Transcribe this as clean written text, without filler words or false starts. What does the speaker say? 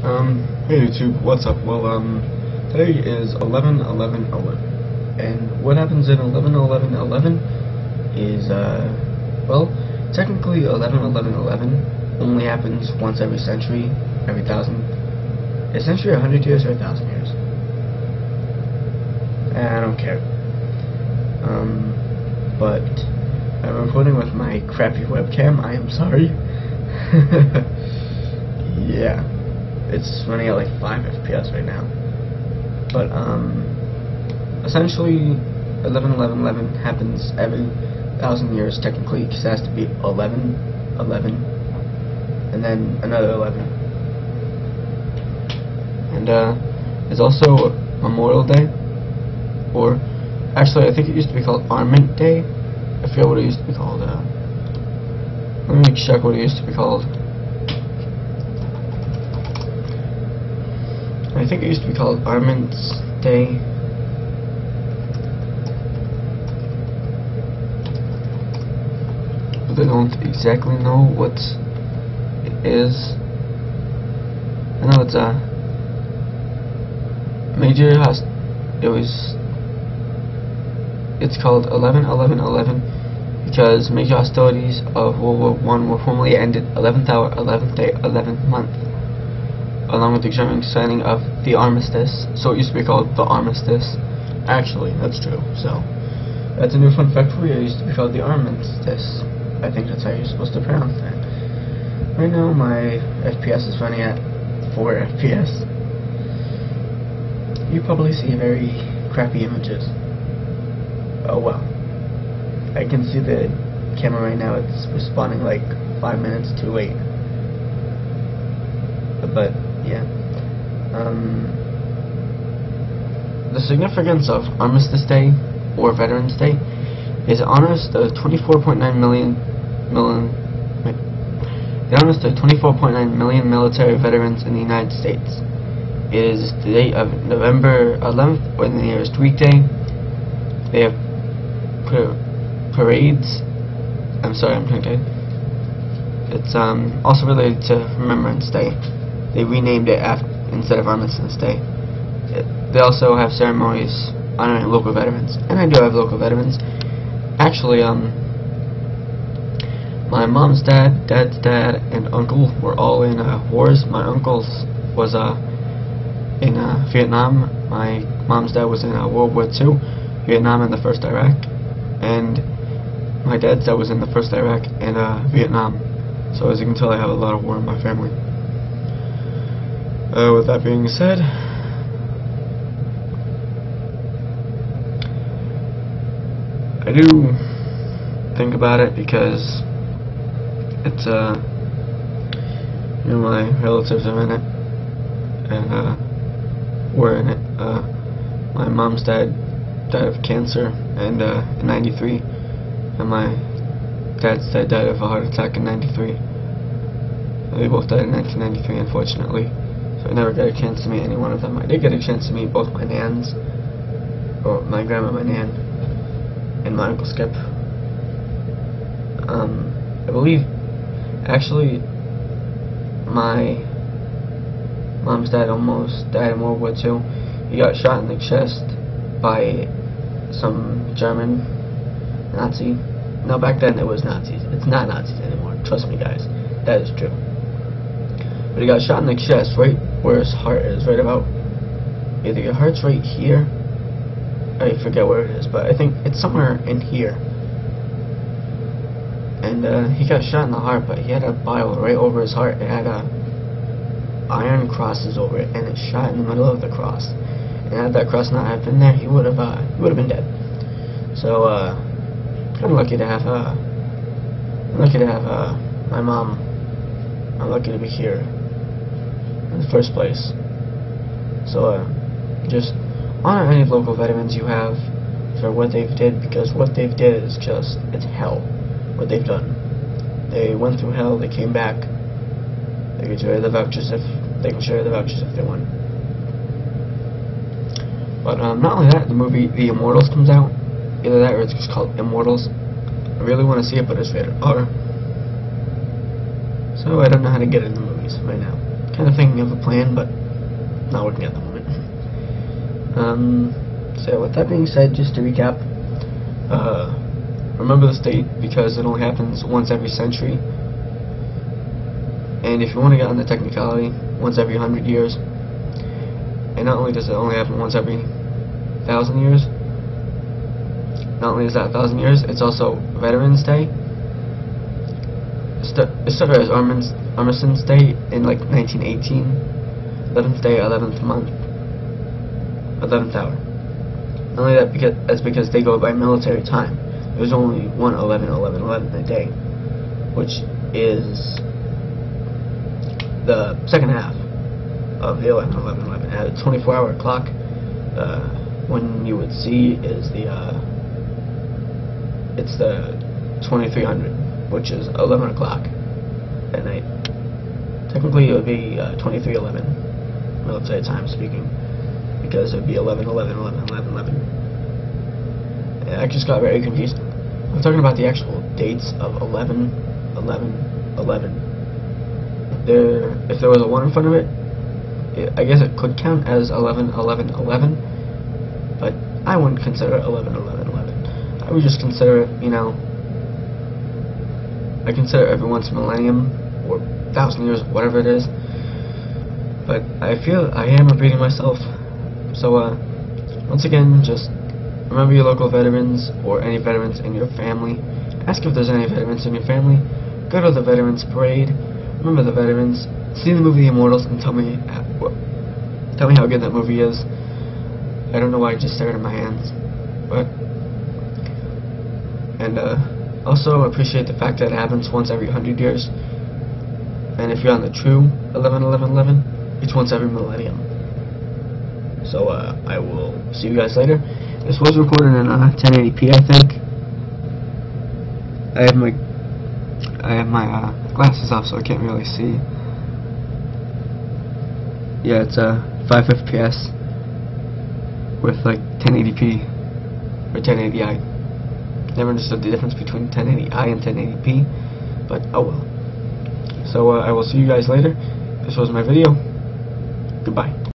Hey YouTube, what's up? Well, today is 11/11/11, and what happens in 11/11/11 is, well, technically 11/11/11 only happens once every century, every thousand. A century, 100 years, or 1,000 years? I don't care. But I'm recording with my crappy webcam. I am sorry. Yeah. It's running at like 5 FPS right now. But essentially 11/11/11 happens every 1,000 years technically, because it has to be 11/11 and then another 11. And it's also Memorial Day, or actually I think it used to be called Armament Day. I forget what it used to be called. Let me check what it used to be called. I think it used to be called Armaments Day. But I don't exactly know what it is. I know it's a major it's called 11/11/11 because major hostilities of World War I were formally ended 11th hour, 11th day, 11th month, along with the German signing of the armistice. So it used to be called the armistice. Actually, that's true. So that's a new fun fact for you. It used to be called the armistice. I think that's how you're supposed to pronounce that. Right now my FPS is running at 4 FPS. You probably see very crappy images. Oh well. I can see the camera right now. It's responding like 5 minutes too late. But yeah. The significance of Armistice Day or Veterans Day is it honors the 24.9 million military veterans in the United States. It is the date of November 11th, or the nearest weekday. They have parades. I'm sorry, I'm thinking. It's also related to Remembrance Day. They renamed it instead of Armistice Day. They also have ceremonies honoring local veterans, and I do have local veterans. Actually, my mom's dad, dad's dad, and uncle were all in wars. My uncle was in Vietnam. My mom's dad was in World War II, Vietnam, and the First Iraq, and my dad's dad was in the First Iraq and Vietnam. So as you can tell, I have a lot of war in my family. With that being said, I do think about it because it's my relatives are in it, and we're in it. My mom's dad died of cancer and in '93, and my dad's dad died of a heart attack in '93. They both died in 1993, unfortunately. So I never got a chance to meet any one of them. I did get a chance to meet both my nans, or my grandma, my nan, and my Uncle Skip. I believe, actually, my mom's dad almost died in World War II. He got shot in the chest by some German Nazi. No, back then it was Nazis. It's not Nazis anymore. Trust me, guys. That is true. But he got shot in the chest, right where his heart is, right about, either your heart's right here, I forget where it is, but I think it's somewhere in here. And he got shot in the heart, but he had a bile right over his heart. It had iron crosses over it, and it shot in the middle of the cross. And had that cross not have been there, he would have been dead. So I'm lucky to have my mom. I'm lucky to be here in the first place. So just honor any local veterans you have for what they've did, because what they've did is just, it's hell. What they've done. They went through hell. They came back. They can share the vouchers if they want. But not only that, the movie The Immortals comes out. Either that or it's just called Immortals. I really want to see it, but it's rated R. So I don't know how to get it in the movies right now. kind of thinking of a plan, but not working at the moment. So with that being said, just to recap, remember this date because it only happens once every century, and if you want to get on the technicality, once every 100 years. And not only does it only happen once every 1,000 years, not only is that 1,000 years, it's also Veterans Day. It started as Armistice Day in like 1918. 11th day, 11th month, 11th hour. Not only that, that's because they go by military time. There's only one 11-11-11 a day, which is the second half of the 11-11-11. At a 24-hour clock, when you would see is it's the 2300, which is 11 o'clock at night. Technically, it would be 2311 military time speaking, because it would be 11-11-11-11-11. I just got very confused. I'm talking about the actual dates of 11-11-11. If there was a 1 in front of it, I guess it could count as 11-11-11, but I wouldn't consider it 11-11-11. I would just consider it, you know, I consider every once a millennium or 1,000 years, whatever it is. But I feel I am repeating myself. So once again, just remember your local veterans or any veterans in your family. Ask if there's any veterans in your family. Go to the Veterans Parade. Remember the veterans. See the movie The Immortals and tell me how good that movie is. I don't know why I just stared at my hands, but also appreciate the fact that it happens once every 100 years. And if you're on the true 11-11-11, it's once every millennium. So I will see you guys later. This was recorded in 1080p, I think. I have my glasses off, so I can't really see. Yeah, it's 5 FPS with like 1080p or 1080i. Never understood the difference between 1080i and 1080p, but oh well. So I will see you guys later. This was my video. Goodbye.